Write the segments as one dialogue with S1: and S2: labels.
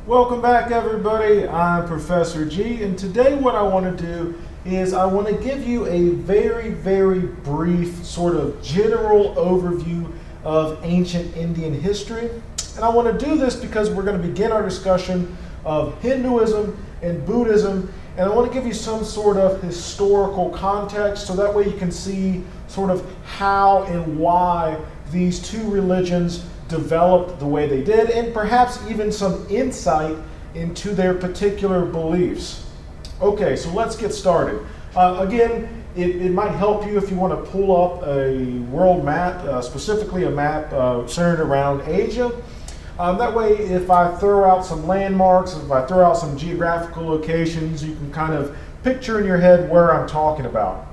S1: Welcome back, everybody. I'm Professor G, and today what I want to do is I want to give you a very brief sort of general overview of ancient Indian history. And I want to do this because we're going to begin our discussion of Hinduism and Buddhism, and I want to give you some sort of historical context so that way you can see sort of how and why these two religions developed the way they did, and perhaps even some insight into their particular beliefs. Okay, so let's get started. Again, it might help you if you want to pull up a world map, specifically a map centered around Asia. That way, if I throw out some landmarks, if I throw out some geographical locations, you can kind of picture in your head where I'm talking about.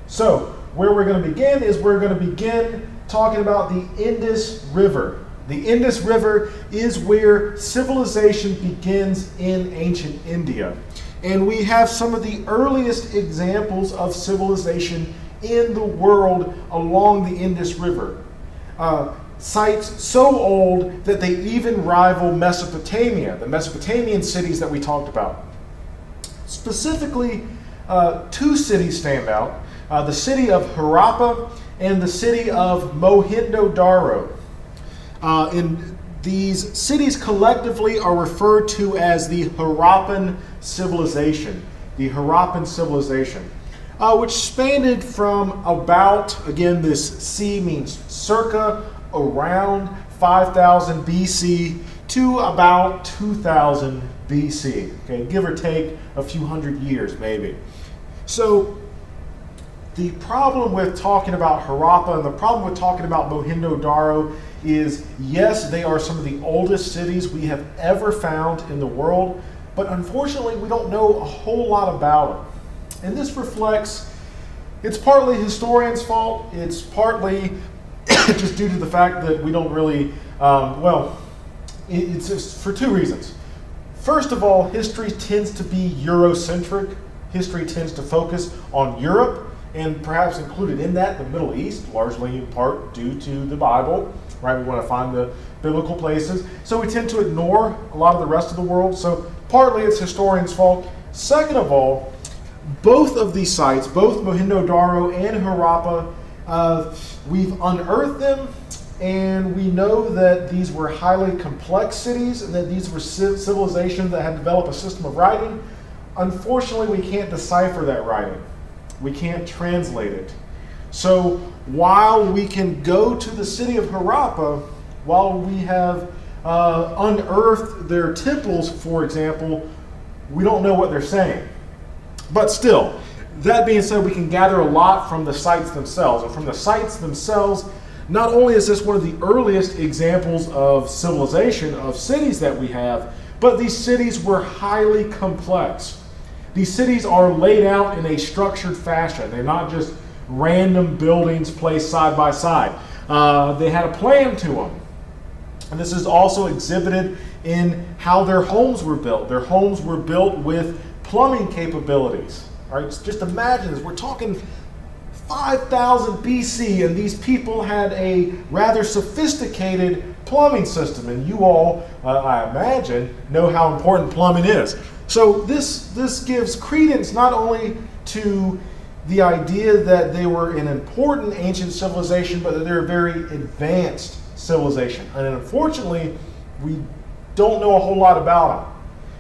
S1: So, where we're going to begin is we're going to begin talking about the Indus River. The Indus River is where civilization begins in ancient India. And we have some of the earliest examples of civilization in the world along the Indus River. Sites so old that they even rival Mesopotamia, the Mesopotamian cities that we talked about. Specifically, two cities stand out, the city of Harappa and the city of Mohenjo-Daro. And these cities collectively are referred to as the Harappan civilization, which spanned from about, again, this C means circa, around 5000 BC to about 2000 BC, okay, give or take a few hundred years maybe. So the problem with talking about Harappa and the problem with talking about Mohenjo-Daro is, yes, they are some of the oldest cities we have ever found in the world, but unfortunately we don't know a whole lot about them. And this reflects, it's partly historians' fault, it's partly just due to the fact that we don't really, it's just for two reasons. First of all, history tends to be Eurocentric. History tends to focus on Europe, and perhaps included in that the Middle East, largely in part due to the Bible, right? We want to find the biblical places. So we tend to ignore a lot of the rest of the world. So partly it's historians' fault. Second of all, both of these sites, both Mohenjo-Daro and Harappa, we've unearthed them, and we know that these were highly complex cities and that these were civilizations that had developed a system of writing. Unfortunately, we can't decipher that writing. We can't translate it. So while we can go to the city of Harappa, while we have unearthed their temples, for example, we don't know what they're saying. But still, that being said, we can gather a lot from the sites themselves. And from the sites themselves, not only is this one of the earliest examples of civilization, of cities that we have, but these cities were highly complex. These cities are laid out in a structured fashion. They're not just random buildings placed side by side. They had a plan to them. And this is also exhibited in how their homes were built. Their homes were built with plumbing capabilities. All right, just imagine this. We're talking 5000 BC, and these people had a rather sophisticated plumbing system. And you all, I imagine, know how important plumbing is. So this gives credence not only to the idea that they were an important ancient civilization, but that they're a very advanced civilization. And unfortunately, we don't know a whole lot about them.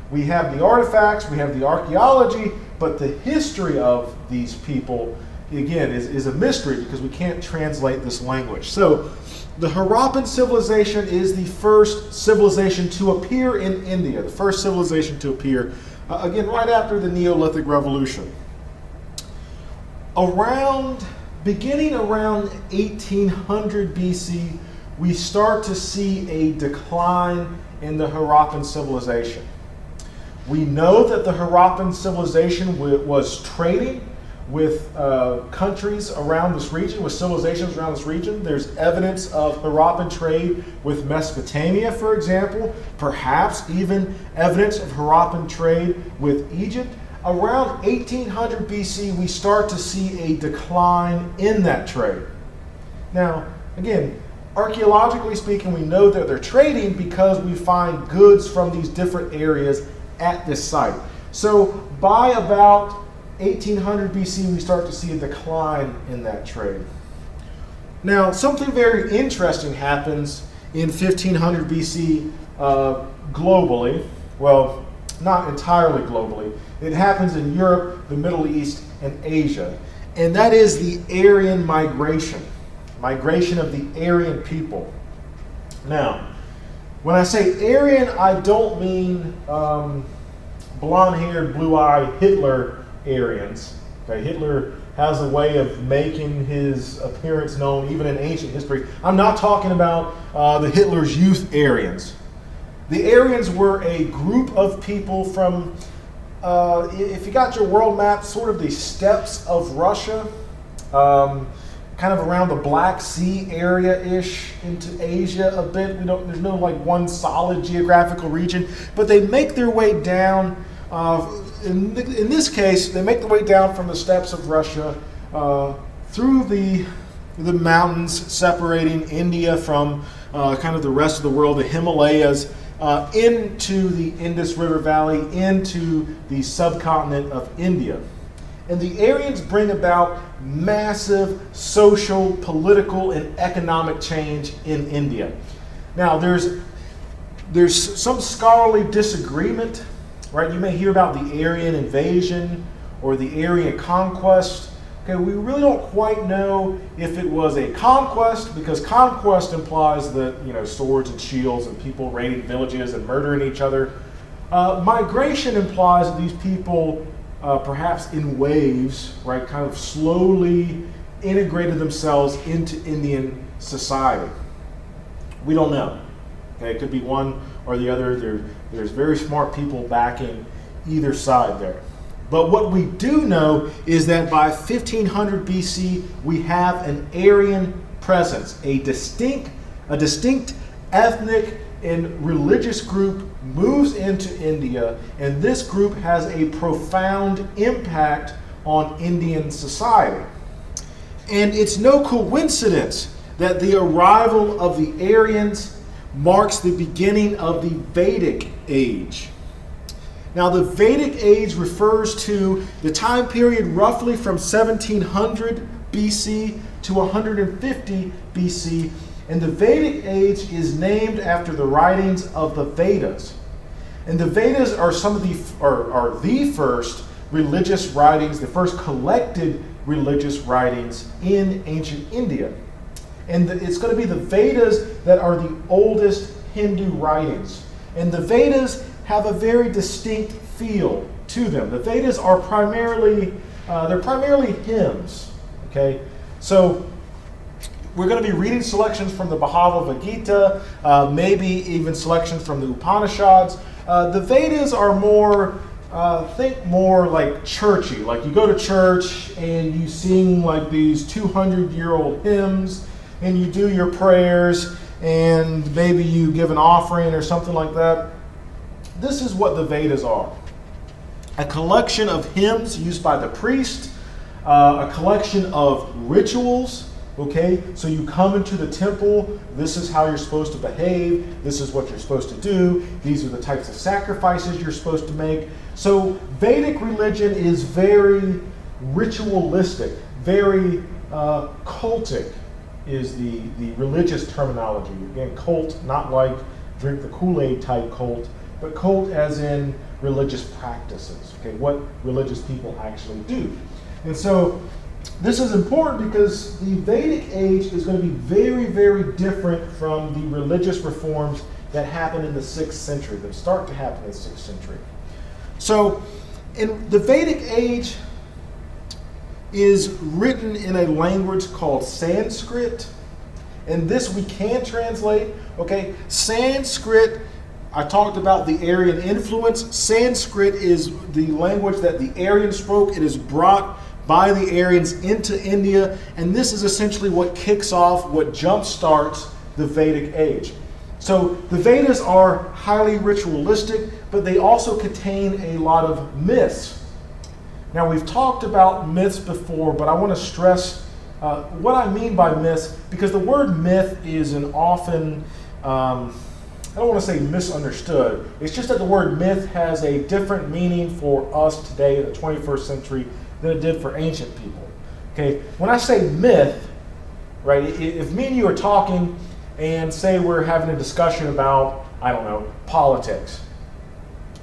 S1: We have the artifacts, we have the archaeology, but the history of these people, again, is a mystery because we can't translate this language. So the Harappan civilization is the first civilization to appear in India, the first civilization to appear, again, right after the Neolithic Revolution. Beginning around 1800 BC, we start to see a decline in the Harappan civilization. We know that the Harappan civilization was trading with countries around this region, with civilizations around this region. There's evidence of Harappan trade with Mesopotamia, for example, perhaps even evidence of Harappan trade with Egypt. Around 1800 BC, we start to see a decline in that trade. Now, again, archaeologically speaking, we know that they're trading because we find goods from these different areas at this site. So by about 1800 BC, we start to see a decline in that trade. Now, something very interesting happens in 1500 BC globally. Well, not entirely globally. It happens in Europe, the Middle East, and Asia. And that is the Aryan migration of the Aryan people. Now, when I say Aryan, I don't mean blonde-haired, blue-eyed Hitler Aryans. Okay, Hitler has a way of making his appearance known even in ancient history. I'm not talking about the Hitler's Youth Aryans. The Aryans were a group of people from, if you got your world map, sort of the steppes of Russia, kind of around the Black Sea area-ish into Asia a bit. There's no like one solid geographical region, but they make their way down. In this case, they make their way down from the steppes of Russia through the mountains separating India from kind of the rest of the world, the Himalayas, into the Indus River Valley, into the subcontinent of India. And the Aryans bring about massive social, political, and economic change in India. Now, there's some scholarly disagreement, right? You may hear about the Aryan invasion or the Aryan conquest. Okay, we really don't quite know if it was a conquest, because conquest implies that, swords and shields and people raiding villages and murdering each other. Migration implies that these people, perhaps in waves, right, kind of slowly integrated themselves into Indian society. We don't know. Okay, it could be one or the other. There's very smart people backing either side there. But what we do know is that by 1500 BC, we have an Aryan presence, a distinct ethnic and religious group moves into India, and this group has a profound impact on Indian society. And it's no coincidence that the arrival of the Aryans marks the beginning of the Vedic age. Now, the Vedic age refers to the time period roughly from 1700 BC to 150 BC, and the Vedic age is named after the writings of the Vedas. And the Vedas are are the first religious writings, the first collected religious writings in ancient India. And it's going to be the Vedas that are the oldest Hindu writings. And the Vedas have a very distinct feel to them. The Vedas are primarily hymns. Okay, so we're going to be reading selections from the Bhagavad Gita, maybe even selections from the Upanishads. The Vedas are more, think more like churchy. Like you go to church and you sing like these 200-year-old hymns, and you do your prayers, and maybe you give an offering or something like that. This is what the Vedas are. A collection of hymns used by the priest, a collection of rituals. Okay, so you come into the temple, this is how you're supposed to behave, this is what you're supposed to do, these are the types of sacrifices you're supposed to make. So Vedic religion is very ritualistic, very cultic is the religious terminology. Again, cult, not like drink the Kool-Aid type cult, but cult as in religious practices, okay, what religious people actually do. And so this is important because the Vedic age is going to be very, very different from the religious reforms that happen in the 6th century, that start to happen in the 6th century. So in the Vedic age is written in a language called Sanskrit, and this we can translate, okay? Sanskrit, I talked about the Aryan influence. Sanskrit is the language that the Aryans spoke. It is brought by the Aryans into India, and this is essentially what kicks off, what jump starts the Vedic age. So the Vedas are highly ritualistic, but they also contain a lot of myths. Now, we've talked about myths before, but I want to stress What I mean by myths, because the word myth is an often, I don't want to say misunderstood, it's just that the word myth has a different meaning for us today in the 21st century than it did for ancient people. Okay, when I say myth, right, if me and you are talking and say we're having a discussion about, I don't know, politics,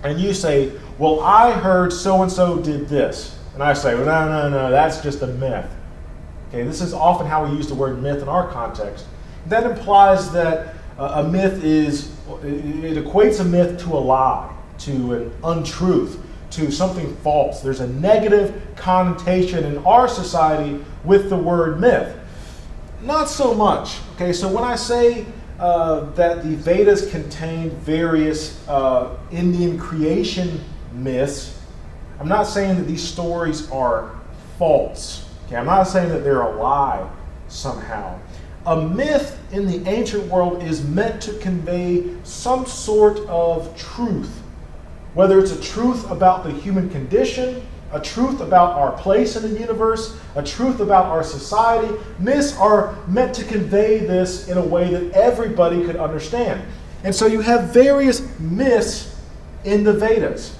S1: and you say, well, I heard so-and-so did this, and I say, well, no, that's just a myth. Okay, this is often how we use the word myth in our context. That implies that a myth it equates a myth to a lie, to an untruth, to something false. There's a negative connotation in our society with the word myth. Not so much. Okay, so when I say that the Vedas contain various Indian creation myths, I'm not saying that these stories are false. Okay, I'm not saying that they're a lie somehow. A myth in the ancient world is meant to convey some sort of truth, whether it's a truth about the human condition, a truth about our place in the universe, a truth about our society. Myths are meant to convey this in a way that everybody could understand. And so you have various myths in the Vedas.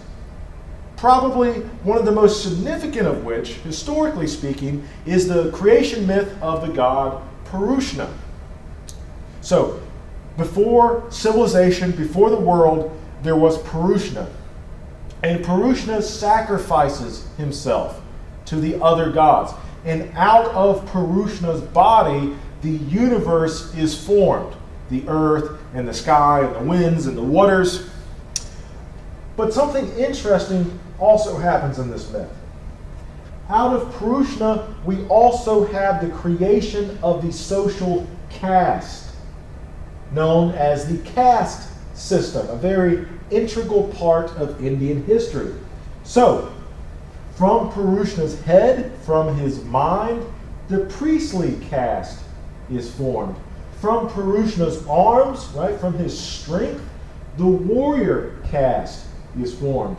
S1: Probably one of the most significant of which, historically speaking, is the creation myth of the god Purusha. So, before civilization, before the world, there was Purusha. And Purusha sacrifices himself to the other gods. And out of Purusha's body, the universe is formed. The earth and the sky and the winds and the waters. But something interesting also happens in this myth. Out of Purusha, we also have the creation of the social caste, known as the caste system, a very integral part of Indian history. So, from Purusha's head, from his mind, the priestly caste is formed. From Purusha's arms, right, from his strength, the warrior caste is formed.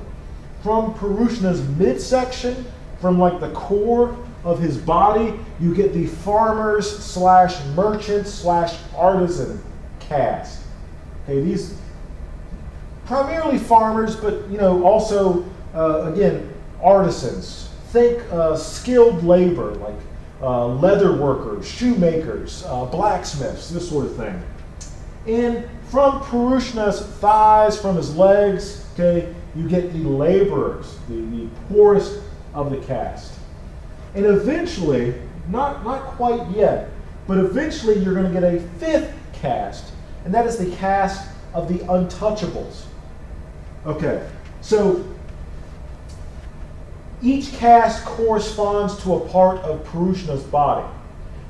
S1: From Purusha's midsection, from like the core of his body, you get the farmers slash merchants slash artisan caste. Okay, these primarily farmers, but also again artisans. Think skilled labor like leather workers, shoemakers, blacksmiths, this sort of thing. And from Purusha's thighs, from his legs, okay, you get the laborers, the poorest of the caste. And eventually, not quite yet, but eventually you're going to get a fifth caste, and that is the caste of the untouchables. Okay, so each caste corresponds to a part of Purusha's body,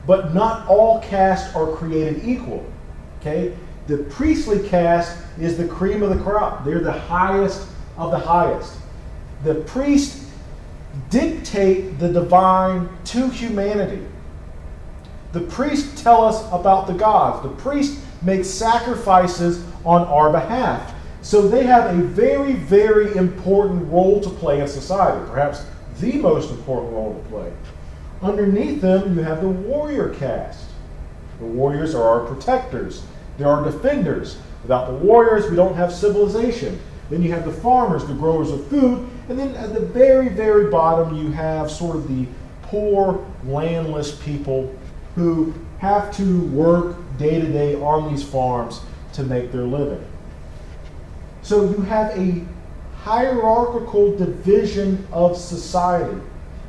S1: but not all castes are created equal. Okay, the priestly caste is the cream of the crop. They're the highest of the highest. The priests dictate the divine to humanity. The priests tell us about the gods. The priests make sacrifices on our behalf. So they have a very, very important role to play in society, perhaps the most important role to play. Underneath them, you have the warrior caste. The warriors are our protectors. They're our defenders. Without the warriors, we don't have civilization. Then you have the farmers, the growers of food, and then at the very, very bottom, you have sort of the poor, landless people who have to work day to day on these farms to make their living. So you have a hierarchical division of society.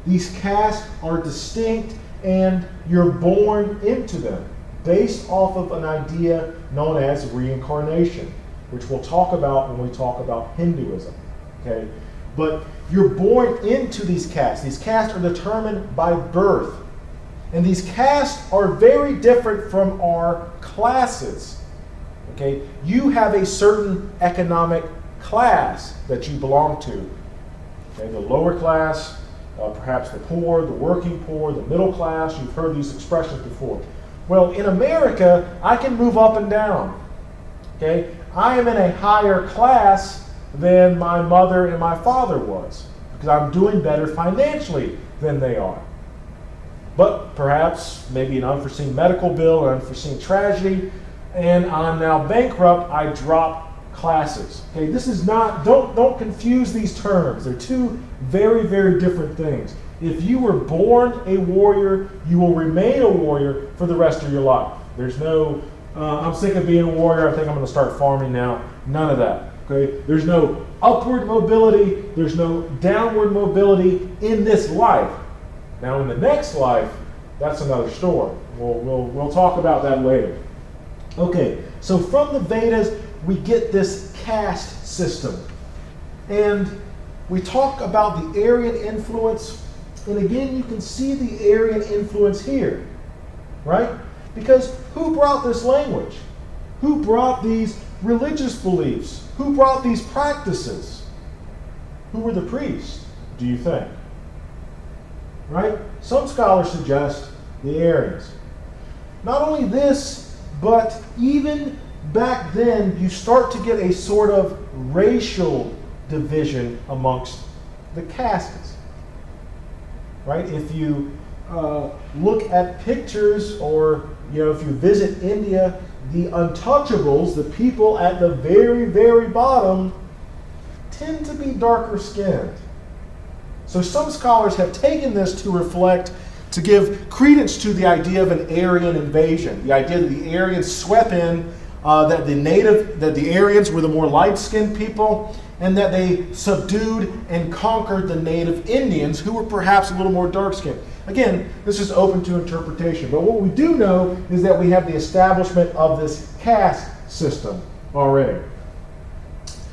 S1: These castes are distinct, and you're born into them based off of an idea known as reincarnation, which we'll talk about when we talk about Hinduism. Okay? But you're born into these castes. These castes are determined by birth. And these castes are very different from our classes. Okay? You have a certain economic class that you belong to. Okay? The lower class, perhaps the poor, the working poor, the middle class. You've heard these expressions before. Well, in America, I can move up and down. Okay? I am in a higher class than my mother and my father was, because I'm doing better financially than they are. but perhaps maybe an unforeseen medical bill or unforeseen tragedy, and I'm now bankrupt, I drop classes. Okay, this is not, don't confuse these terms. They're two very, very different things. If you were born a warrior, you will remain a warrior for the rest of your life. There's no, I'm sick of being a warrior, I think I'm going to start farming now. None of that. Okay, there's no upward mobility, there's no downward mobility in this life. Now in the next life, that's another story. We'll talk about that later. Okay, so from the Vedas, we get this caste system. And we talk about the Aryan influence, and again, you can see the Aryan influence here, right? Because who brought this language? Who brought these religious beliefs? Who brought these practices? Who were the priests, do you think? Right? Some scholars suggest the Aryans. Not only this, but even back then, you start to get a sort of racial division amongst the castes. Right? If you look at pictures, or if you visit India, the untouchables, the people at the very, very bottom, tend to be darker skinned. So some scholars have taken this to reflect, to give credence to the idea of an Aryan invasion, the idea that the Aryans swept in, that the Aryans were the more light-skinned people, and that they subdued and conquered the native Indians, who were perhaps a little more dark-skinned. Again, this is open to interpretation, but what we do know is that we have the establishment of this caste system already.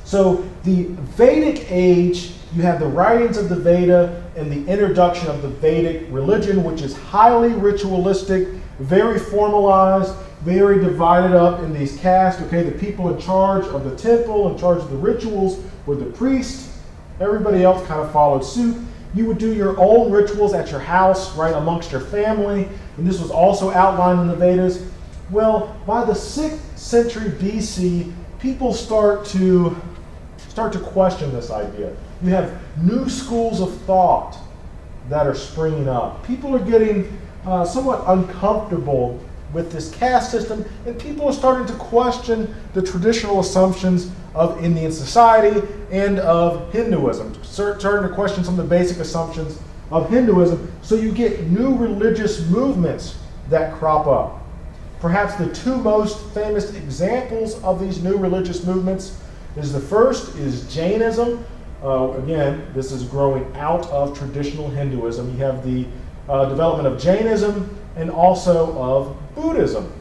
S1: So the Vedic age, you have the writings of the Veda and the introduction of the Vedic religion, which is highly ritualistic, very formalized, very divided up in these castes. Okay, the people in charge of the temple, in charge of the rituals, were the priests. Everybody else kind of followed suit. You would do your own rituals at your house, right, amongst your family, and this was also outlined in the Vedas. Well, by the 6th century BC, people start to question this idea. You have new schools of thought that are springing up. People are getting somewhat uncomfortable with this caste system, and people are starting to question the traditional assumptions of Indian society and of Hinduism, starting to question some of the basic assumptions of Hinduism. So you get new religious movements that crop up. Perhaps the two most famous examples of these new religious movements is the first is Jainism. Again, this is growing out of traditional Hinduism. You have the development of Jainism and also of Buddhism.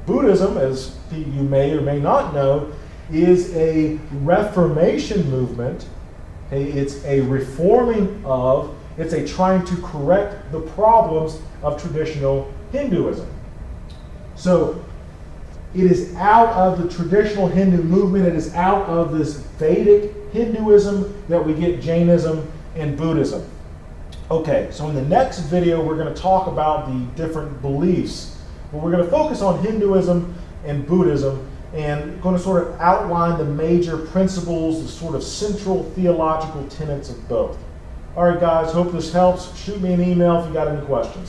S1: Buddhism, as you may or may not know, is a reformation movement. It's a reforming of, it's a trying to correct the problems of traditional Hinduism. So it is out of the traditional Hindu movement, it is out of this Vedic Hinduism that we get Jainism and Buddhism. Okay, so in the next video we're going to talk about the different beliefs. But we're going to focus on Hinduism and Buddhism and going to sort of outline the major principles, the sort of central theological tenets of both. All right, guys, hope this helps. Shoot me an email if you got any questions.